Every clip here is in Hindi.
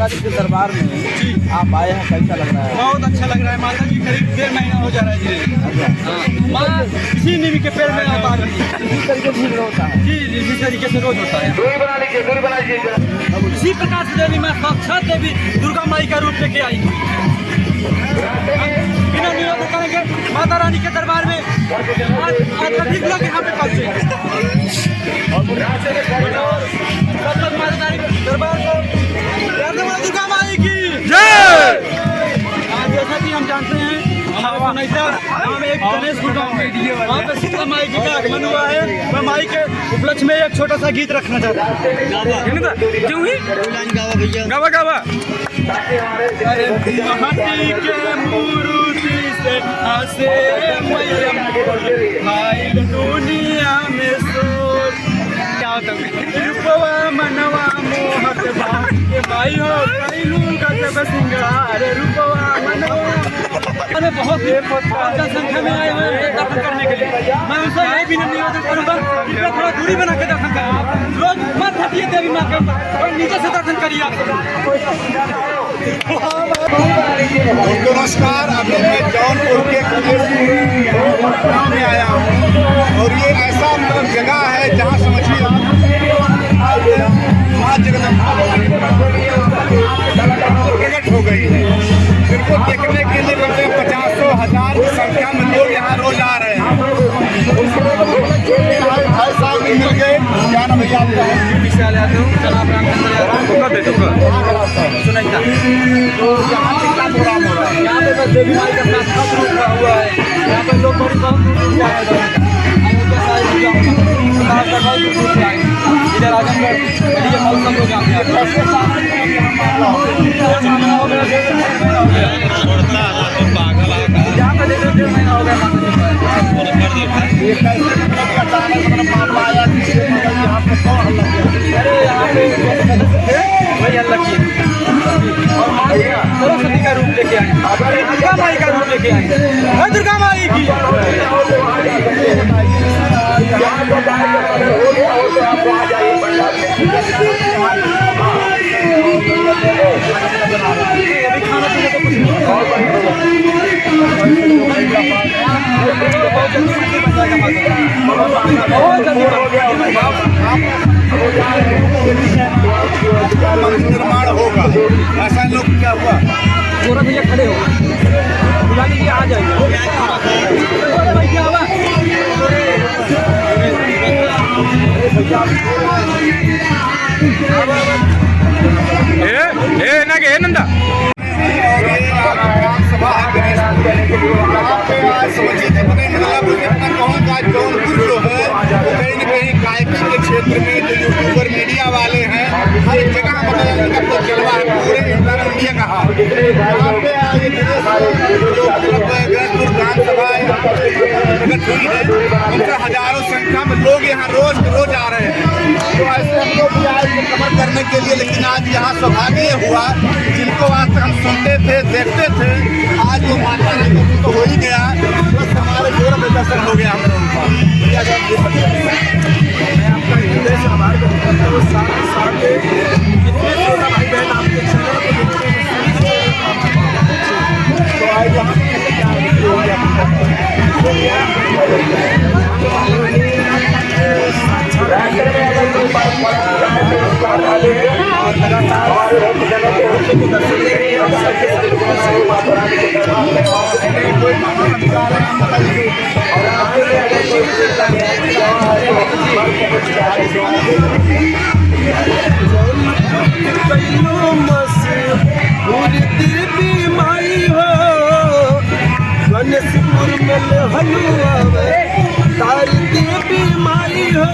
माता जी के दरबार में आप आए हैं, कैसा लग रहा है? बहुत अच्छा लग रहा है। माता जी करीब 1.5 महीना हो जा रहा है जी। माँ इसी नीम के पेड़ में आप आ रही है। इसी तरीके से होता है जी जी, इसी तरीके से रोज होता है। इसी प्रकार से देवी माँ साक्षात देवी दुर्गा माई का रूप लेके आई। बिना निरोध करेंगे माता रानी के दरबार में आज अधिक लोग यहाँ पे पहुँचे। माता रानी के दरबार को दुर्गा माई की जय। जैसा कि हम जानते हैं हम एक गणेशपुर गाँव में वहाँ पे शीतला माई जी का आगमन हुआ है। मैं माई के उपलक्ष्य में एक छोटा सा गीत रखना चाहता हूँ। गावा गावा अरे माटी के मूर्ति से हंसे मैया भाई दुनिया में सोच क्या होता है रूपवा मनवा मोहक भाव के भाई हो कैलू गजब सिंगार रूपवा मनवा मैंने बहुत संख्या में आए हुए हैं दर्शन करने के लिए। मैं उनसे यही भी निवेदन करूँगा कि थोड़ा दूरी बना के दर्शन करें। रोज मत हटिए देवी माँ के ऊपर और नीचे से दर्शन करिए आप। नमस्कार, अभी मैं जौनपुर के गाँव में आया हूँ और ये ऐसा मतलब जगह है जहाँ समझिए माँ जगदम्बा प्रकट हो गई है। इनको देखने के लिए कम से कम 50,000 की संख्या में लोग यहाँ रोज आ रहे हैं। भाई साहब मिल गए, क्या नाम भैया आपका? सुनाइए तो यहाँ पे क्या प्रोग्राम हो रहा है? यहाँ पे बस देवी माई का साक्षात रूप हुआ है। यहाँ पे लोग बड़ी बहुत दूर से आए हैं। इधर आजमगढ़ बड़ी मौसम लोग यहाँ पे आते हैं। यहाँ पे देखो 1.5 महीना हो गया मामला आया कि यहाँ पे कौन हल्ला किया? अरे यहाँ पे वही हल्ला किए और सरस्वती का रूप लेके आए, दुर्गा माई का रूप लेके आए। दुर्गा माई की अभी खाना पीने को कुछ निर्माण होगा ऐसा लोग क्या हुआ? गोरा भैया खड़े हो बुला लीजिए, आ जाएंगे। नंदा सभा जौनपुर जो है वो कहीं न कहीं गायकी के क्षेत्र में जो यूट्यूबर मीडिया वाले हैं हर जगह मतलब इनका तो जलवा है पूरे इंडिया कहा। यहाँ पे जो मतलब गणेशपुर ग्राम सभा प्रकट हुई है उनसे हजारों संख्या में लोग यहाँ रोज रोज आ रहे हैं। तो ऐसे हम लोग भी आए कवर करने के लिए, लेकिन आज यहाँ सौभाग्य हुआ जिनको आज तक हम सुनते थे देखते थे आज वो माता रानी तो हो ही गया, बस हमारे जोर में दर्शन हो गया। हम लोगों का मैं आपका हृदय से आभार करता हूँ। साथ कितने छोटा भाई बहन आपके चैनल को देखते हैं तो आज यहाँ गणेशपुर में हलुआ तारी देवी माई हो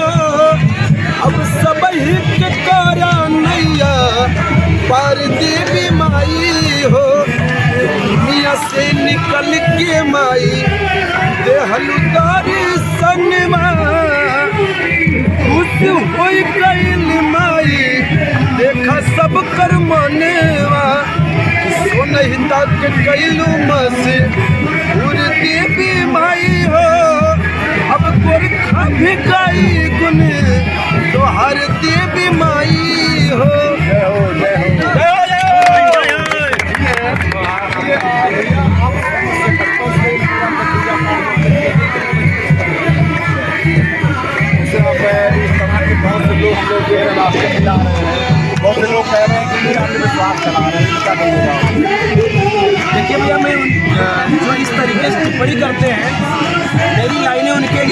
अब सब के करा नैया पर देवी माई हो दुनिया से निकल के माई देहलु तारी सनमा खुश हो गई माई देखा सब कर मनेवा सोनहिता के कैलू मसे पूरी देवी माई हो अब गोरखा भी गाई गुन तो हर देवी माई हो।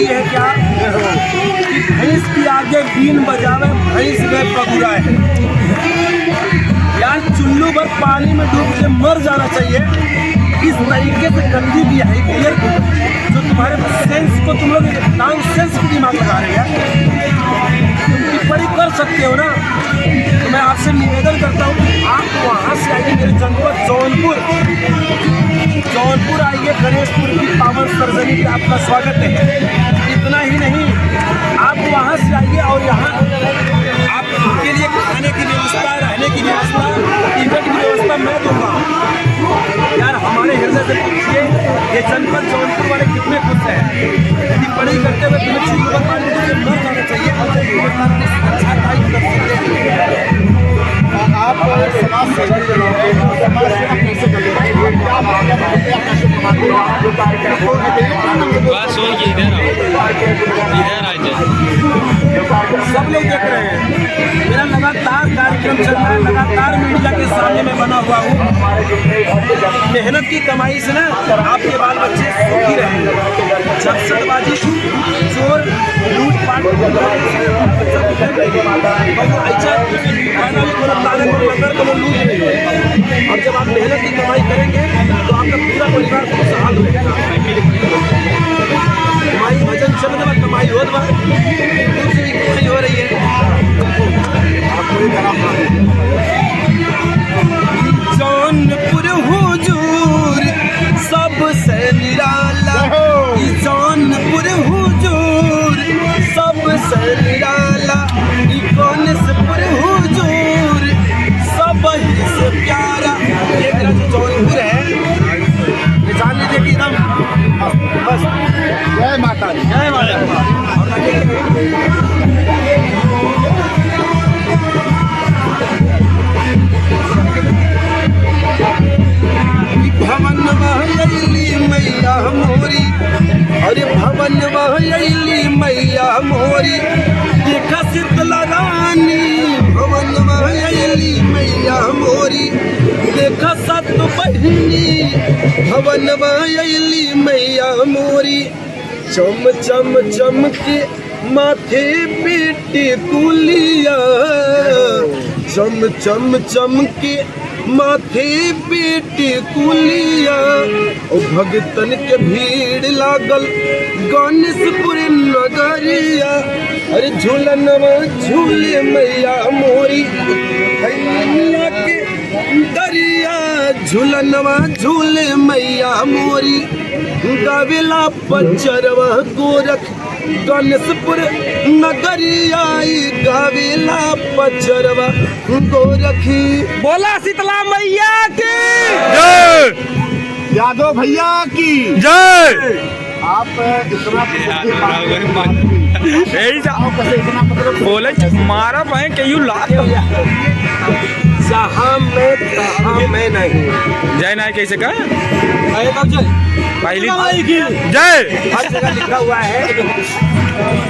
ये है क्या कि भैंस की आगे बीन बजावे भैंस में पगुराए। यार चुल्लू भर पानी में डूब के मर जाना चाहिए। इस तरीके से गंदी बिहेवियर जो तुम्हारे सेंस को तुम लोग नॉन सेंस की दिमाग लगा रहे हैं, तुम टिप्पणी कर सकते हो ना। तो मैं आपसे निवेदन करता हूँ कि आप वहाँ से आइए, मेरे जनपद जौनपुर आइए, गणेशपुर की पावन सरजमी पे आपका स्वागत है। इतना ही नहीं, आप वहाँ से आइए और यहाँ आपके लिए खाने की व्यवस्था, रहने की व्यवस्था, टिकट की व्यवस्था मैं दूँगा। यार हमारे हृदय से पूछिए, ये जनपद जौनपुर वाले कितने खुश हैं। टिप्पणी करते हुए तुम्हें चुल्लू पर पानी से मर जाना चाहिए। अच्छा टाइम कर सकते हैं। आप समाज सेवा के लोग हैं, समाज सेवा कैसे करते हैं? क्या भावना है, क्या कैसे कमाते हैं? बात सुन के इधर आओ, इधर आ जाओ। सब लोग देख रहे हैं, मेरा लगातार कार्यक्रम चल रहा है, लगातार मीडिया के सामने मैं बना हुआ हूँ। मेहनत की कमाई से ना आपके बाल बच्चे सुखी रहेंगे। झपसटबाजी, चोर, लूटपाट और जब आप मेहनत की कमाई करेंगे तो आपका पूरा परिवार खुशहाल रहेगा। कमाई वजन चल रहा, कमाई हो रहा, दूसरी कमाई हो रही है। जौनपुर हुजूर सबसे निराला, जौनपुर हुजूर सबसे निराला, गणेशपुर हुजूर सब से प्यारा। ये मेरा जो जौनपुर है, ये जान लीजिए कि एकदम बस। जय माता दी। जय माता दी। भवन महली मैया मोरी, अरे भवन महली मैया मोरी, देखा शीतला रानी। भवन महली मैया मोरी, देखा सत बहिनी। भवन महली मैया मोरी, चम चम चम के माथे पेटी कुलिया, चम चम चम के माथे पेटी कुलिया। ओ भगतन के भीड़ लागल गणेशपुर नगरिया, अरे झूलनवा झूले मैया मोरी, मैया के दरिया। झूलनवा झूले मैया मोरी, गावेला पचरवा गोरख गणेशपुर नगरिया, गावेला पचरवा गोरखी। बोला शीतला मैया की जय, यादव भैया की जय। आप इतना यही सा कैसे इतना मतलब बोले मारा पाए कहीं लात जहाँ मैं तहाँ मैं नहीं। जय नाय कैसे का जय पहली जय हर जगह लिखा हुआ है,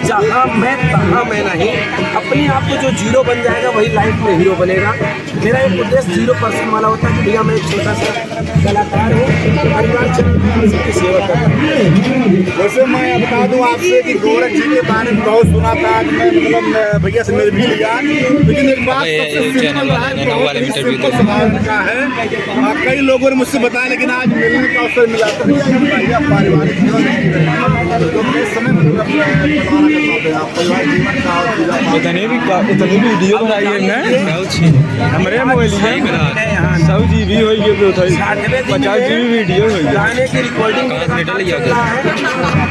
जहाँ मैं तहाँ मैं नहीं। अपने आप को जो जीरो बन जाएगा वही लाइफ में हीरो बनेगा। मेरा एक उद्देश्य 0% वाला होता है कि भैया मैं एक छोटा सा कलाकार हूँ, परिवार सबकी सेवा करता हूँ। वैसे मैं बता दूं आपसे कि गोरख जी के बारे में बहुत सुना था। आज मैं मतलब भैया से मिल भी लिया, लेकिन एक बात सबसे सिंपल रहा है, बहुत ही सिंपल सवाल का है। कई लोगों ने मुझसे बताया, लेकिन आज मिलने का अवसर मिला तो भैया पारिवारिक जीवन तो किस समय मतलब इतने भी वीडियो बनाई है ना हमारे मोबाइल में 100 GB हो गए तो 50 GB वीडियो हो गया। गाने की रिकॉर्डिंग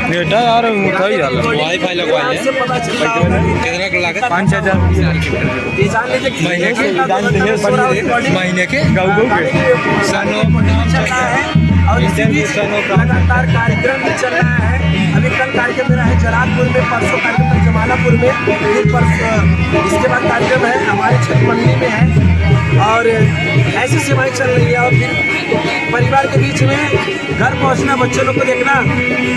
बेटा यार उठाई डाल वाईफाई लगवा ले पता चल रहा है कितना का लागत 5,000 महीने के गाँव के चल रहा है और इसी बीच लगातार कार्यक्रम भी चल रहा है। अभी कल कार्यक्रम मेरा है जलालपुर में, परसों कार्यक्रम है जमालापुर में, फिर परसों इसके बाद कार्यक्रम है हमारे छठ मंडी में है। और ऐसी सेवाएं चल रही है। और फिर परिवार के बीच में घर पहुंचना, बच्चों लोग को देखना,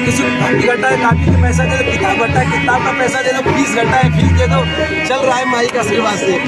किसी को कॉपी घटा है कॉपी का पैसा दे दो, किताब घटा है किताब का पैसा दे दो, फीस घटा है फीस दे दो। चल रहा है माई का आशीर्वाद से।